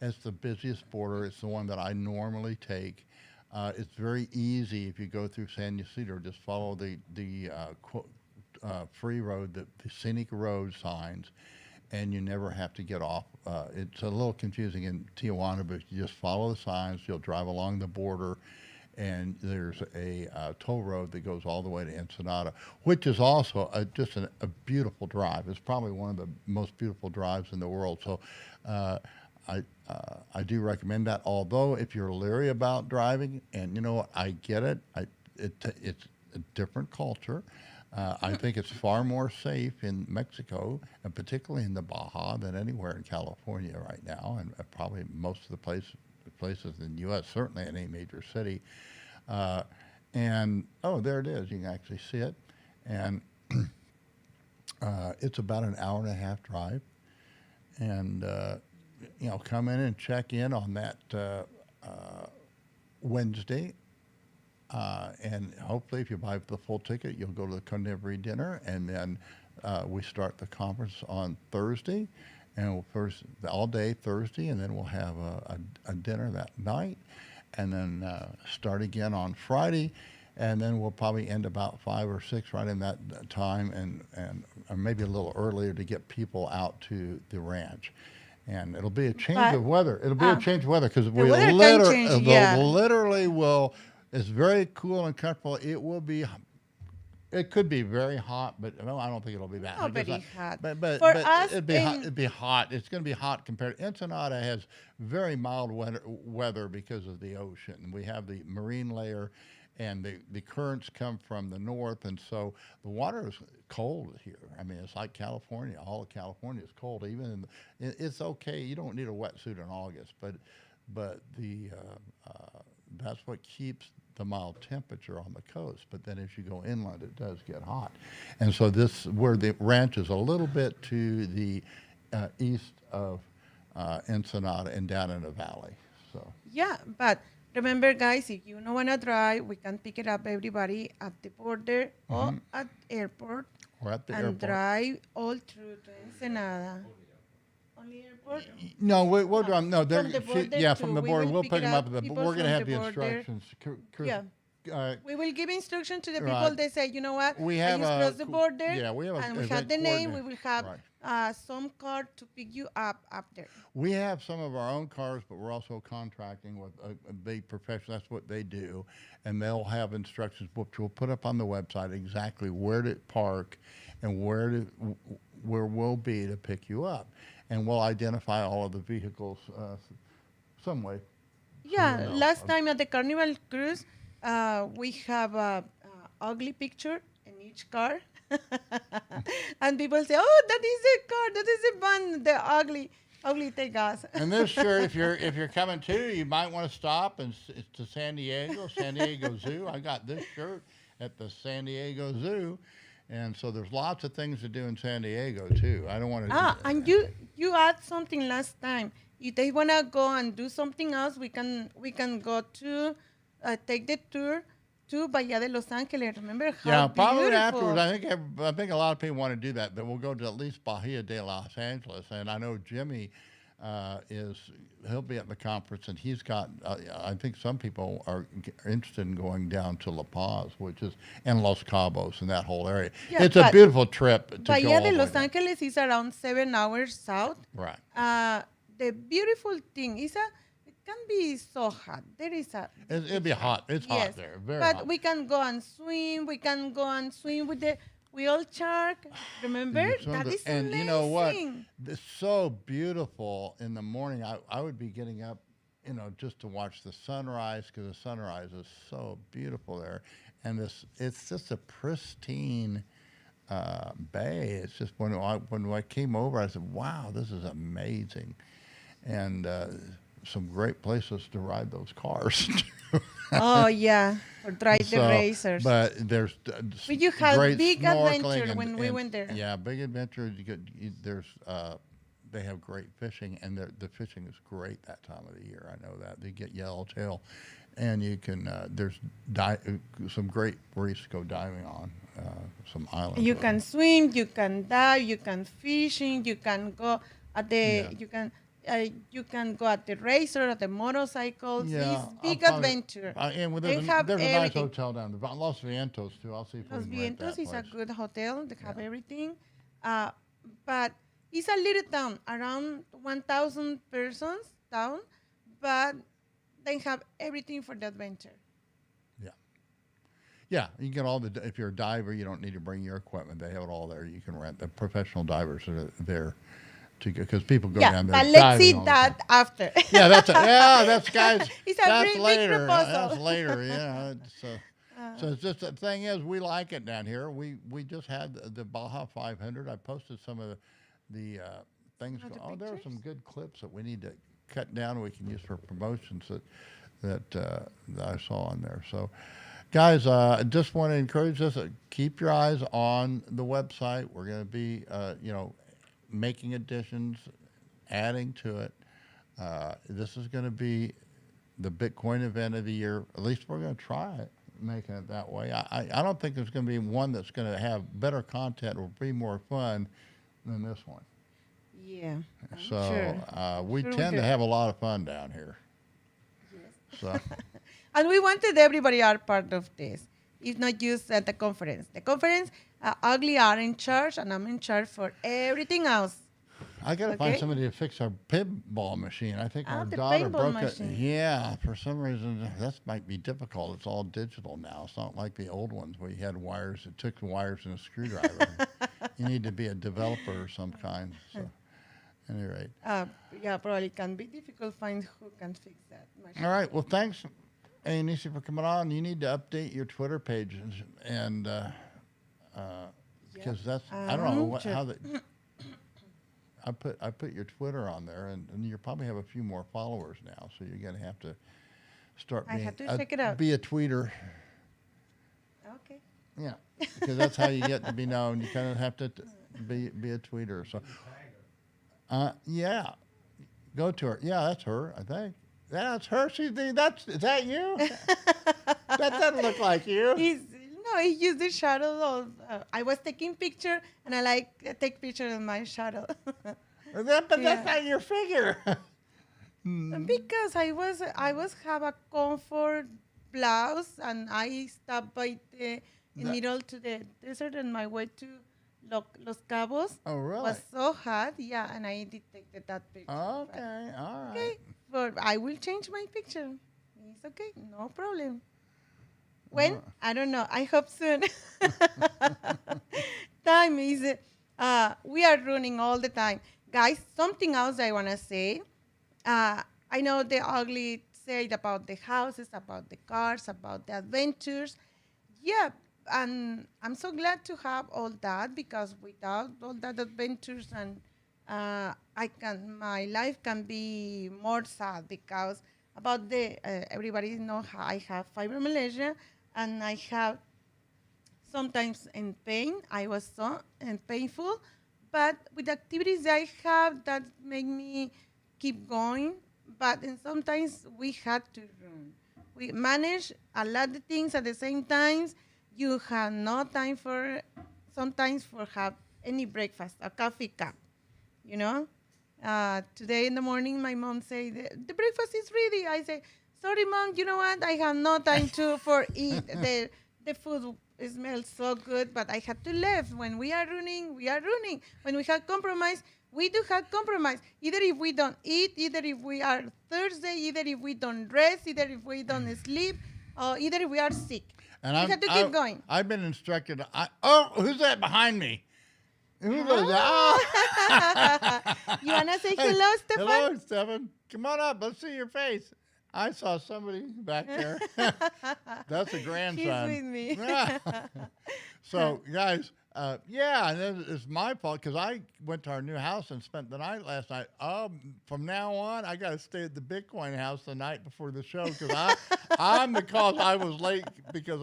A: It's the busiest border. It's the one that I normally take. It's very easy if you go through San Ysidro. Just follow the free road, the scenic road signs, and you never have to get off. It's a little confusing in Tijuana, but you just follow the signs. You'll drive along the border, and there's a toll road that goes all the way to Ensenada, which is also just a beautiful drive. It's probably one of the most beautiful drives in the world. So I do recommend that. Although if you're leery about driving, and you know what, I get it. It's a different culture. I think it's far more safe in Mexico, and particularly in the Baja, than anywhere in California right now, and probably most of the places in the U.S., certainly in any major city. And, there it is. You can actually see it. And it's about an hour and a half drive. And, come in and check in on that Wednesday. And hopefully, if you buy the full ticket, you'll go to the carnivory dinner, and then we start the conference on Thursday, and we'll first all day Thursday, and then we'll have a dinner that night, and then start again on Friday, and then we'll probably end about 5 or 6 right in that time, and or maybe a little earlier to get people out to the ranch. And it'll be a change of weather. It'll be a change of weather because we
C: weather can change, yeah.
A: literally will. It's very cool and comfortable. It could be very hot, but I don't think it'll be that hot.
C: Not very hot.
A: But
C: For us,
A: it'd be hot. It'd be hot. It's going to be hot compared. Ensenada has very mild weather because of the ocean. We have the marine layer, and the currents come from the north, and so the water is cold here. I mean, it's like California. All of California is cold. Even it's okay. You don't need a wetsuit in August, but that's what keeps the mild temperature on the coast. But then as you go inland, it does get hot. And so where the ranch is a little bit to the east of Ensenada and down in the valley. So
C: yeah, but remember, guys, if you don't want to drive, we can pick it up everybody at the border or at airport
A: we're at the
C: and
A: airport.
C: drive all through to Ensenada. Only airport?
A: No, we'll drive. No, they're
C: From the border
A: yeah,
C: to-
A: from the
C: we
A: border.
C: will
A: We'll
C: pick
A: pick
C: it
A: them
C: up,
A: up.
C: people
A: We're going to
C: from
A: have
C: the
A: the
C: border.
A: instructions.
C: Yeah. We will give instruction to the people.
A: Right.
C: They say, you know what?
A: We
C: I
A: have
C: just
A: a
C: cross the
A: co-
C: border.
A: yeah, we have a
C: and we
A: event
C: have the name. We
A: coordinator.
C: will have some car to pick you up there.
A: We have some of our own cars, but we're also contracting with a big professional. That's what they do, and they'll have instructions which we'll put up on the website exactly where to park and where we'll be to pick you up, and we'll identify all of the vehicles some way.
C: Yeah,
A: know.
C: last time at the Carnival Cruise, we have a ugly picture in each car. And people say, oh, that is a car, that is a van, the ugly take us.
A: And this shirt, if you're coming too, you might want to stop to San Diego Zoo. I got this shirt at the San Diego Zoo, And so there's lots of things to do in San Diego too. I don't want to.
C: And you add something last time. If they wanna go and do something else, we can go to take the tour to Bahia de Los Angeles. Remember how
A: Yeah, probably
C: beautiful.
A: afterwards. I think a lot of people want to do that. Then we'll go to at least Bahia de Los Angeles, and I know Jimmy he'll be at the conference, and he's got. I think some people are interested in going down to La Paz, and Los Cabos and that whole area.
C: Yeah,
A: it's a
C: but
A: beautiful trip to go
C: Bahia
A: all
C: de
A: the way
C: Los
A: down.
C: Angeles is around 7 hours south.
A: Right.
C: The beautiful thing is it can be so hot. There is a
A: It'll be hot. It's
C: yes,
A: hot there. Very
C: but
A: hot.
C: we can go and swim. We can go and swim with the whale shark. Remember that is
A: and
C: amazing.
A: you know what? It's so beautiful in the morning. I would be getting up, just to watch the sunrise, because the sunrise is so beautiful there. And it's just a pristine bay. It's just when I came over, I said, "Wow, this is amazing," and some great places to ride those cars.
C: Oh yeah, or drive the racers.
A: But there's
C: But you had
A: great
C: big
A: snorkeling
C: adventure when we went there.
A: Yeah, big adventure. They have great fishing, and the fishing is great that time of the year. I know that they get yellowtail, and you can there's some great reefs to go diving on, some islands.
C: You can swim, you can dive, you can fishing, you can go at the you can go at the racer, at the motorcycles.
A: Yeah,
C: It's big adventure.
A: And
C: They have
A: there's a nice
C: everything.
A: hotel down there. Los Vientos too. I'll see if
C: Los
A: we can rent
C: Vientos
A: that
C: is a
A: place.
C: good hotel. They have everything. But it's a little town, around 1,000 persons town, but they have everything for the adventure.
A: Yeah, you can get all if you're a diver, you don't need to bring your equipment. They have it all there. You can rent. The professional divers are there because people go down there.
C: But let's
A: diving
C: see
A: all the
C: that
A: time.
C: after.
A: That's guys.
C: It's a
A: that's
C: big
A: later.
C: proposal.
A: That's later. Yeah. So it's just the thing is we like it down here. We just had the Baja 500. I posted some of the things. There are some good clips that we need to cut down. We can use for promotions that I saw on there. So. Guys, I just want to encourage us, keep your eyes on the website. We're going to be, making additions, adding to it. This is going to be the Bitcoin event of the year. At least we're going to try it, making it that way. I don't think there's going to be one that's going to have better content or be more fun than this one.
C: Yeah.
A: So
C: sure.
A: we
C: Sure we
A: tend to
C: do.
A: have a lot of fun down here. Yes. So.
C: And we wanted everybody are part of this. It's not just at the conference. The conference, Ugly are in charge, and I'm in charge for everything else.
A: I got to find
C: Okay.
A: somebody to fix our pinball machine. I think our
C: the
A: daughter
C: paintball
A: broke
C: machine.
A: it. Yeah, for some reason that might be difficult. It's all digital now. It's not like the old ones where you had wires. It took wires and a screwdriver. You need to be a developer of some kind. So, at any rate.
C: Yeah, probably can be difficult find who can fix that machine.
A: All right. Well, thanks, Nisi, for coming on. You need to update your Twitter pages and because that's I don't know
C: Sure.
A: how that. I put your Twitter on there, and you probably have a few more followers now, so you're going to have to start
C: I
A: being
C: have to check it out.
A: be a tweeter.
C: Okay.
A: Yeah, because that's how you get to be known. You kind of have to be a tweeter. So, yeah, go to her. Yeah, that's her. I think. Yeah, that's her. Is that you? That doesn't look like you.
C: He used the shadow of. I was taking picture, and I take picture of my shadow.
A: But that's not your figure.
C: Because I was have a comfort blouse, and I stopped by the middle to the desert on my way to Los Cabos.
A: Oh, really?
C: Was so hot, yeah, and I detected that picture.
A: Okay, all right.
C: Okay, but I will change my picture. It's okay, no problem. When? I don't know. I hope soon. Time is, we are running all the time. Guys, something else I want to say. I know the ugly said about the houses, about the cars, about the adventures. Yeah, and I'm so glad to have all that, because without all that adventures and my life can be more sad, because about everybody know how I have fibromyalgia, and I have sometimes in pain. I was so and painful, but with activities I have that make me keep going. But and sometimes we had to run. We manage a lot of things at the same time. You have no time for sometimes for have any breakfast, a coffee cup, you know. Today in the morning, my mom say the breakfast is ready. I say, sorry, mom. You know what? I have no time to for eat. The food smells so good, but I had to leave. When we are running, we are running. When we have compromise, we do have compromise. Either if we don't eat, either if we are thirsty, either if we don't rest, either if we don't sleep, or either if we are sick.
A: And
C: We have to keep going.
A: I've been instructed. Oh, who's that behind me? Who's that? Oh.
C: You wanna say hello, Stefan?
A: Hello, Stefan. Come on up. Let's see your face. I saw somebody back there. That's a grandson.
C: He's with me.
A: So, guys, yeah, and it's my fault because I went to our new house and spent the night last night. From now on, I got to stay at the Bitcoin house the night before the show because I'm the cause I was late because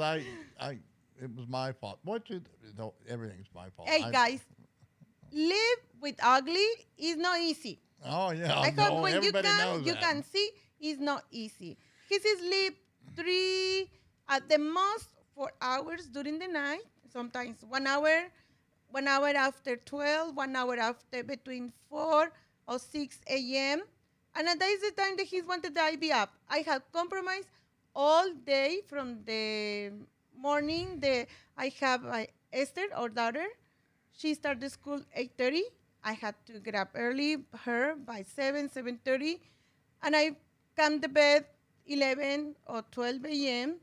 A: it was my fault. Everything's my fault.
C: Hey, guys, live with ugly is not easy.
A: Oh yeah,
C: I hope when you
A: everybody knows that.
C: can see it's not easy. He sleep 3 at the most 4 hours during the night. Sometimes 1 hour, 1 hour after 12, 1 hour after between 4 or 6 a.m. And that is the time that he wanted to be up. I had compromised all day from the morning. I have Esther, our daughter. She started school 8:30. I had to get up early, her by 7:30. And I come to bed 11 or 12 a.m.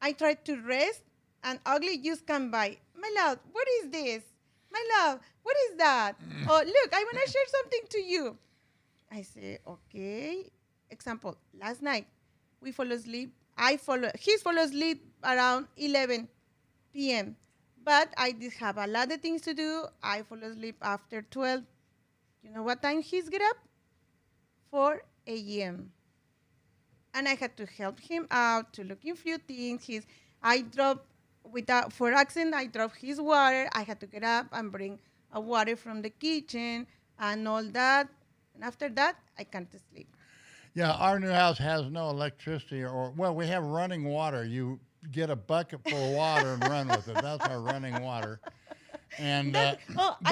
C: I tried to rest, and ugly just come by. My love, what is this? My love, what is that? Oh, look, I want to share something to you. I say, okay. Example, last night, we fall asleep. He fall asleep around 11 p.m. But I did have a lot of things to do. I fall asleep after 12. You know what time he's get up? 4 a.m. And I had to help him out to look in few things. I dropped for accident. I dropped his water. I had to get up and bring a water from the kitchen and all that. And after that, I can't sleep.
A: Yeah, our new house has no electricity, we have running water. You get a bucket full of water and run with it. That's our running water. And but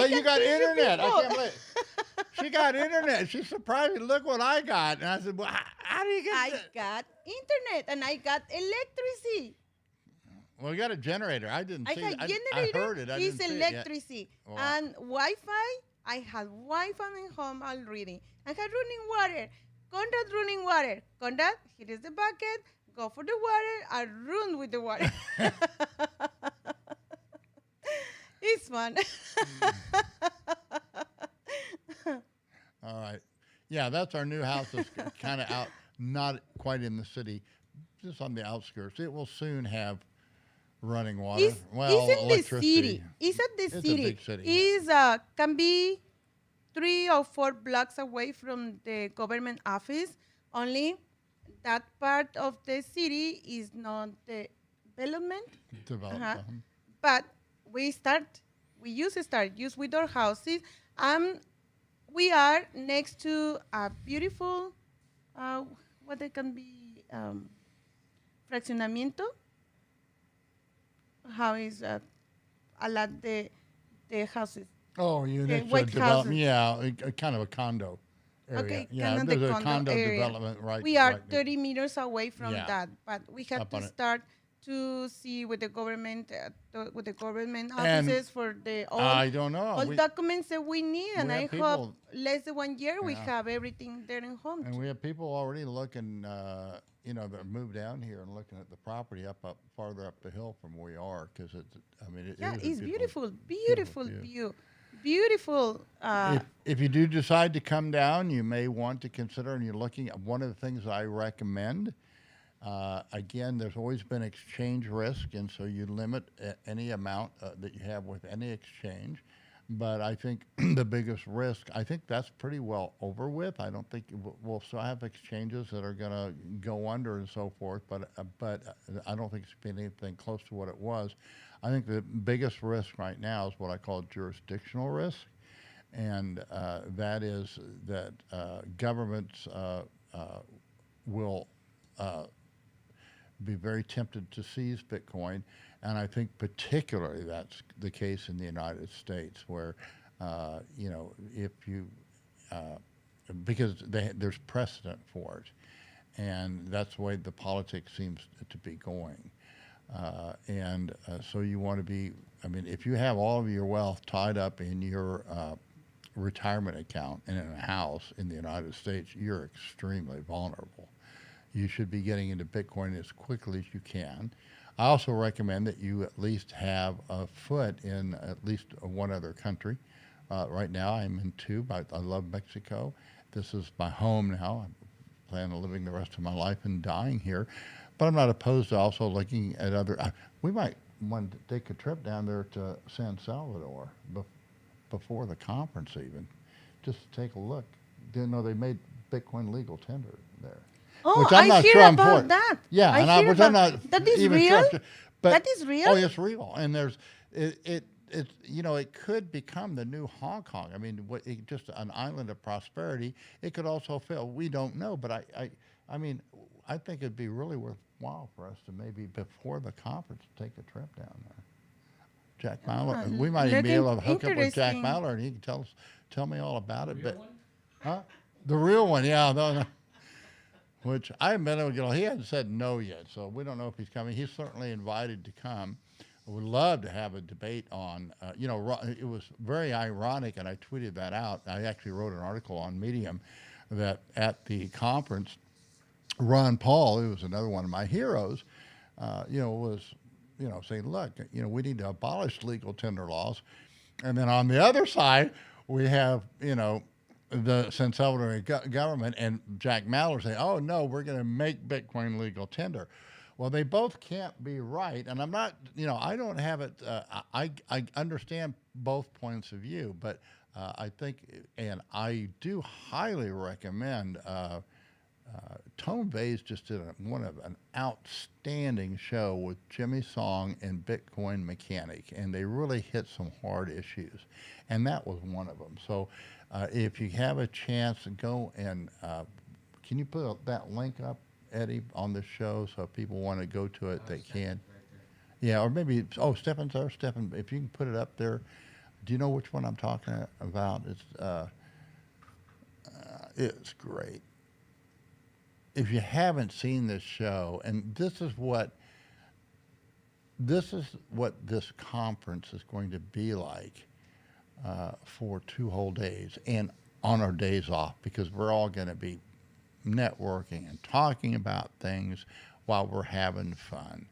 A: you got internet. I can't believe it. She got internet. She's surprised me. Look what I got. And I said, well, how do you get that?
C: I got internet and I got electricity.
A: Well, we got a generator. I didn't
C: I
A: see
C: had
A: it.
C: generator.
A: I heard it. I
C: It's
A: didn't see it yet.
C: electricity.
A: Wow.
C: And Wi-Fi. I had Wi-Fi in home already. I had running water. Conrad running water. Conrad, here is the bucket. Go for the water. I run with the water. It's fun.
A: All right. Yeah, that's our new house. It's kind of out, not quite in the city, just on the outskirts. It will soon have running water.
C: It's in the
A: electricity.
C: city. It's at the
A: It's a
C: city.
A: big city,
C: It's can be 3 or 4 blocks away from the government office. Only that part of the city is not the development. But we use with our houses. We are next to a beautiful, what they can be, fraccionamiento. How is a lot the houses?
A: Oh, you next to a
C: white
A: development.
C: houses.
A: Yeah, kind of a condo area.
C: Okay,
A: Yeah,
C: kind of the
A: there's a
C: condo
A: condo
C: area.
A: development right.
C: We are
A: right there.
C: 30 meters away from
A: Yeah.
C: that, but we had
A: Up
C: to
A: on it.
C: start to see with the government,
A: And
C: offices for the
A: I don't know.
C: all
A: We-
C: documents that we need, and
A: we
C: I
A: have
C: hope
A: people-
C: less than 1 year we
A: Yeah.
C: have everything there in home.
A: And we have people already looking, that moved down here and looking at the property up farther up the hill from where we are, because it
C: Yeah,
A: is a
C: it's beautiful
A: view.
C: view. Beautiful.
A: If you do decide to come down, you may want to consider, and you're looking at one of the things I recommend. Again, there's always been exchange risk, and so you limit any amount that you have with any exchange. But I think the biggest risk, I think that's pretty well over with. I don't think we'll still have exchanges that are going to go under and so forth, but I don't think it's been anything close to what it was. I think the biggest risk right now is what I call jurisdictional risk, and that is that governments will be very tempted to seize Bitcoin, and I think particularly that's the case in the United States, where if you because there's precedent for it, and that's the way the politics seems to be going, so you want to be. I mean, if you have all of your wealth tied up in your retirement account and in a house in the United States, you're extremely vulnerable. You should be getting into Bitcoin as quickly as you can. I also recommend that you at least have a foot in at least one other country. Right now I'm in two. I love Mexico. This is my home now. I plan on living the rest of my life and dying here. But I'm not opposed to also looking at other. We might want to take a trip down there to San Salvador before the conference even. Just to take a look. Didn't know they made Bitcoin legal tender there.
C: Oh,
A: Which I'm
C: I
A: not
C: hear
A: sure I'm
C: about
A: for.
C: that.
A: Yeah,
C: I
A: and
C: hear
A: which I'm
C: about-
A: not
C: That is
A: even
C: real?
A: sure. But,
C: That is real?
A: Oh, it's real, and there's it it could become the new Hong Kong. I mean, just an island of prosperity. It could also fail. We don't know, but I mean, I think it'd be really worthwhile for us to maybe before the conference take a trip down there. Jack Mallard, we might even be able to hook up with Jack
C: interesting.
A: Mallard, and he can tell me all about it.
E: Real
A: But
E: one?
A: huh? The real one, yeah. No. Which I admit, he hasn't said no yet, so we don't know if he's coming. He's certainly invited to come. I would love to have a debate on, it was very ironic, and I tweeted that out. I actually wrote an article on Medium that at the conference, Ron Paul, who was another one of my heroes, was, saying, look, we need to abolish legal tender laws. And then on the other side, we have, the San Salvadorian government and Jack Mallard say, oh, no, we're going to make Bitcoin legal tender. Well, they both can't be right. And I'm not, I don't have it. I understand both points of view, but I think, and I do highly recommend, Tone Vays just did an outstanding show with Jimmy Song and Bitcoin Mechanic, and they really hit some hard issues. And that was one of them. So if you have a chance, go and can you put that link up, Eddie, on the show so if people want to go to it, they can. Yeah, or maybe, Stefan's there. Stefan, if you can put it up there. Do you know which one I'm talking about? It's great. If you haven't seen this show, and this is what this conference is going to be like for 2 whole days and on our days off, because we're all going to be networking and talking about things while we're having fun.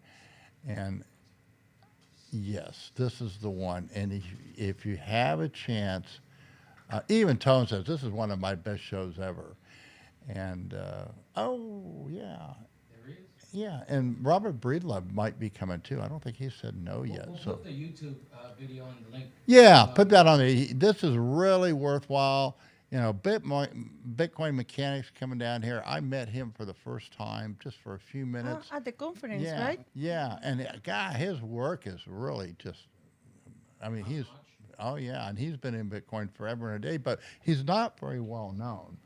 A: And yes, this is the one. And if you have a chance, even Tone says this is one of my best shows ever. And yeah,
E: There he is.
A: yeah. And Robert Breedlove might be coming too. I don't think he said no yet.
B: We'll
A: So
B: put the YouTube video on the link.
A: yeah, put that on the. This is really worthwhile. Bitcoin Mechanics coming down here. I met him for the first time just for a few minutes.
C: At the conference,
A: Yeah,
C: right?
A: yeah, and God, his work is really just. I mean, and he's been in Bitcoin forever and a day, but he's not very well known.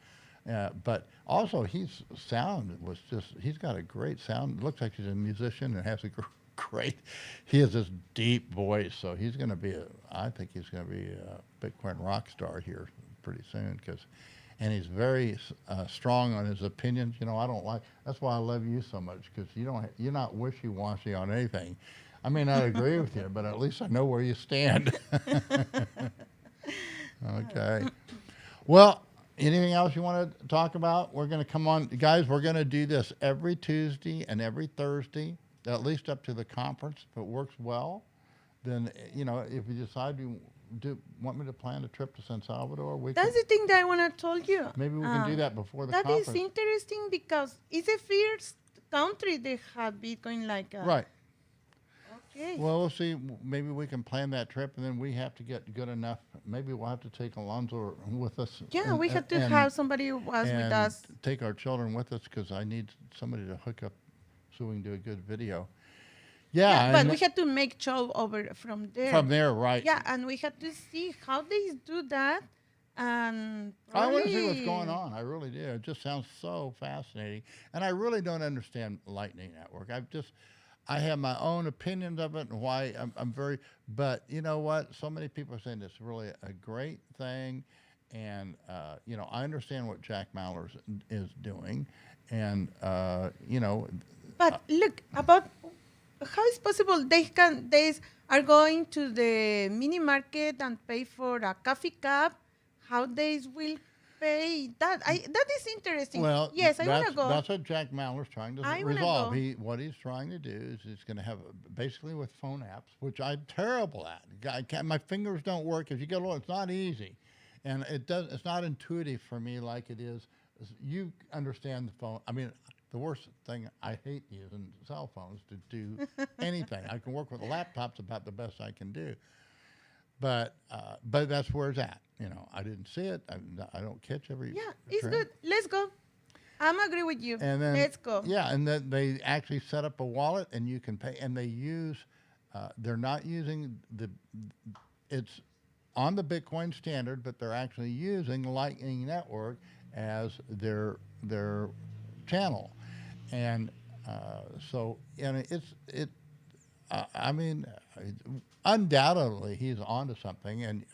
A: But also, his sound was he's got a great sound. It looks like he's a musician and has a great, he has this deep voice. So he's going to be I think he's going to be a Bitcoin rock star here pretty soon and he's very strong on his opinions. I don't that's why I love you so much, because you're not wishy-washy on anything. I may not agree with you, but at least I know where you stand. Okay. Well, anything else you want to talk about? We're going to come on, guys, we're going to do this every Tuesday and every Thursday, at least up to the conference. If it works well, then, if you decide you want me to plan a trip to San Salvador,
C: That's the thing that I want to tell you.
A: maybe we can do that before the
C: That
A: conference.
C: is interesting because it's the first country that had Bitcoin like
A: Right.
C: Okay.
A: Well, we'll see. Maybe we can plan that trip, and then we have to get good enough. Maybe we'll have to take Alonzo with us.
C: Yeah,
A: and-
C: we have to
A: and-
C: have somebody who was with
A: and
C: us.
A: take our children with us because I need somebody to hook up so we can do a good video. Yeah,
C: Yeah, but
A: and
C: we had to make show over from there.
A: from there, right?
C: Yeah, and we had to see how they do that, and
A: I want to see what's
C: probably-
A: going on. I really do. It just sounds so fascinating, and I really don't understand Lightning Network. I have my own opinions of it and why I'm very. But you know what? So many people are saying it's really a great thing, and I understand what Jack Mallers is doing, and
C: But look, about how is possible they are going to the mini market and pay for a coffee cup. How they will pay that? That is interesting.
A: Well,
C: yes, I want to
A: that's-
C: go.
A: That's what Jack Maller's trying to
C: I wanna
A: resolve.
C: go.
A: What he's trying to do is he's going to have basically with phone apps, which I'm terrible at. My fingers don't work. If you go, it's not easy, and it's not intuitive for me like it is. You understand the phone. I mean, the worst thing I hate using cell phones to do anything. I can work with laptops about the best I can do. But that's where it's at. I didn't see it. I don't catch every.
C: Yeah, it's
A: trend.
C: good. Let's go. I'm agree with you.
A: And then
C: Let's go.
A: Yeah, and then they actually set up a wallet, and you can pay. And they use. They're not using it's on the Bitcoin standard, but they're actually using Lightning Network as their channel, and I mean, undoubtedly he's onto something, and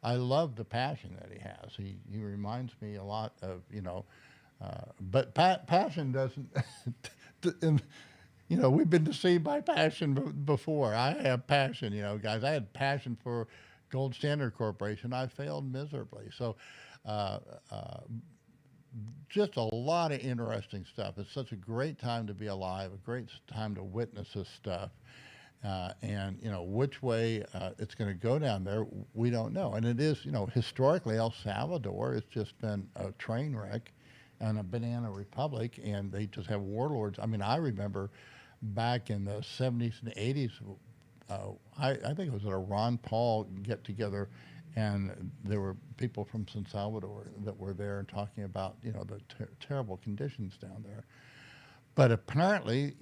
A: I love the passion that he has. He reminds me a lot of but passion doesn't. We've been deceived by passion before. I have passion, guys. I had passion for Gold Standard Corporation. I failed miserably. So. Just a lot of interesting stuff. It's such a great time to be alive, a great time to witness this stuff. And which way it's going to go down there, we don't know. And it is, historically, El Salvador has just been a train wreck and a banana republic, and they just have warlords. I mean, I remember back in the 70s and 80s, I think it was at a Ron Paul get-together, and there were people from San Salvador that were there and talking about, the terrible conditions down there. But apparently,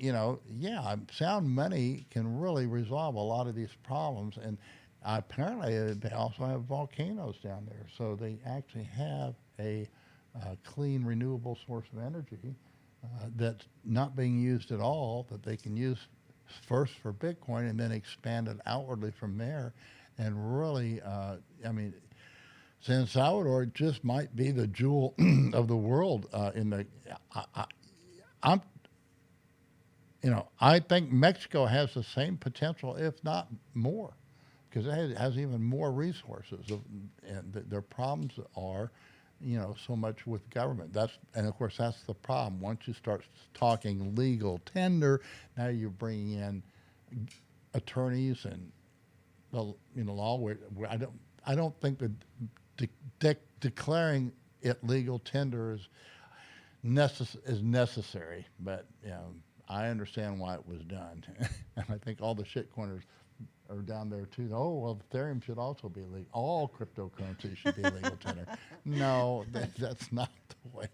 A: sound money can really resolve a lot of these problems. And apparently, they also have volcanoes down there. So they actually have a clean, renewable source of energy that's not being used at all, that they can use first for Bitcoin and then expand it outwardly from there. And really, San Salvador just might be the jewel of the world. I think Mexico has the same potential, if not more, because it has even more resources. And their problems are, so much with government. And of course, that's the problem. Once you start talking legal tender, now you're bringing in attorneys and law. Where I don't think that declaring it legal tender is necessary. But I understand why it was done, and I think all the shitcoiners are down there too. Oh well, Ethereum should also be legal. All cryptocurrencies should be legal tender. No, that's not the way.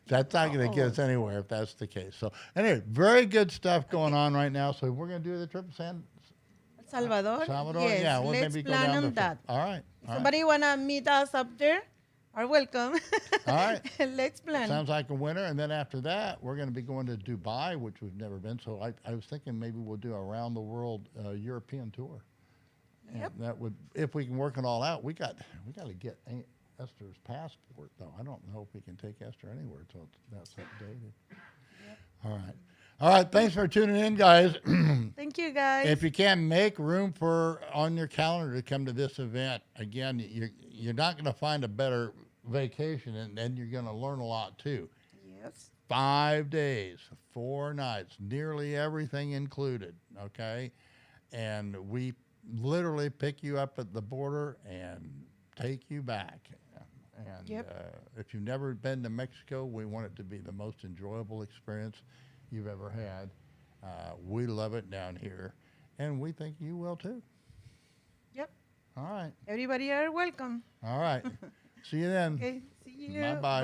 A: That's not going to get us anywhere if that's the case. So anyway, very good stuff going on right now. So we're going to do the trip to
C: Salvador?
A: Salvador?
C: Yes,
A: Yeah, we'll
C: let's
A: maybe go
C: plan
A: down
C: on
A: there.
C: that.
A: All right.
C: If somebody want to meet us up there, are welcome.
A: All right.
C: Let's plan.
A: Sounds like a winner. And then after that, we're going to be going to Dubai, which we've never been. So I was thinking maybe we'll do a around the world European tour.
C: Yep.
A: And that would, if we can work it all out, we got to get Esther's passport though. I don't know if we can take Esther anywhere until that's updated. Yep. All right. All right. Thanks for tuning in, guys.
C: Thank you, guys.
A: If you can make room on your calendar to come to this event, again, you're not going to find a better vacation, and you're going to learn a lot too.
C: Yes.
A: 5 days, 4 nights, nearly everything included. Okay, and we literally pick you up at the border and take you back. And
C: Yep.
A: If you've never been to Mexico, we want it to be the most enjoyable experience you've ever had. We love it down here, And we think you will too.
C: Yep.
A: All right.
C: Everybody are welcome.
A: All right. See you then.
C: Okay. See you.
A: Bye-bye.
C: Bye.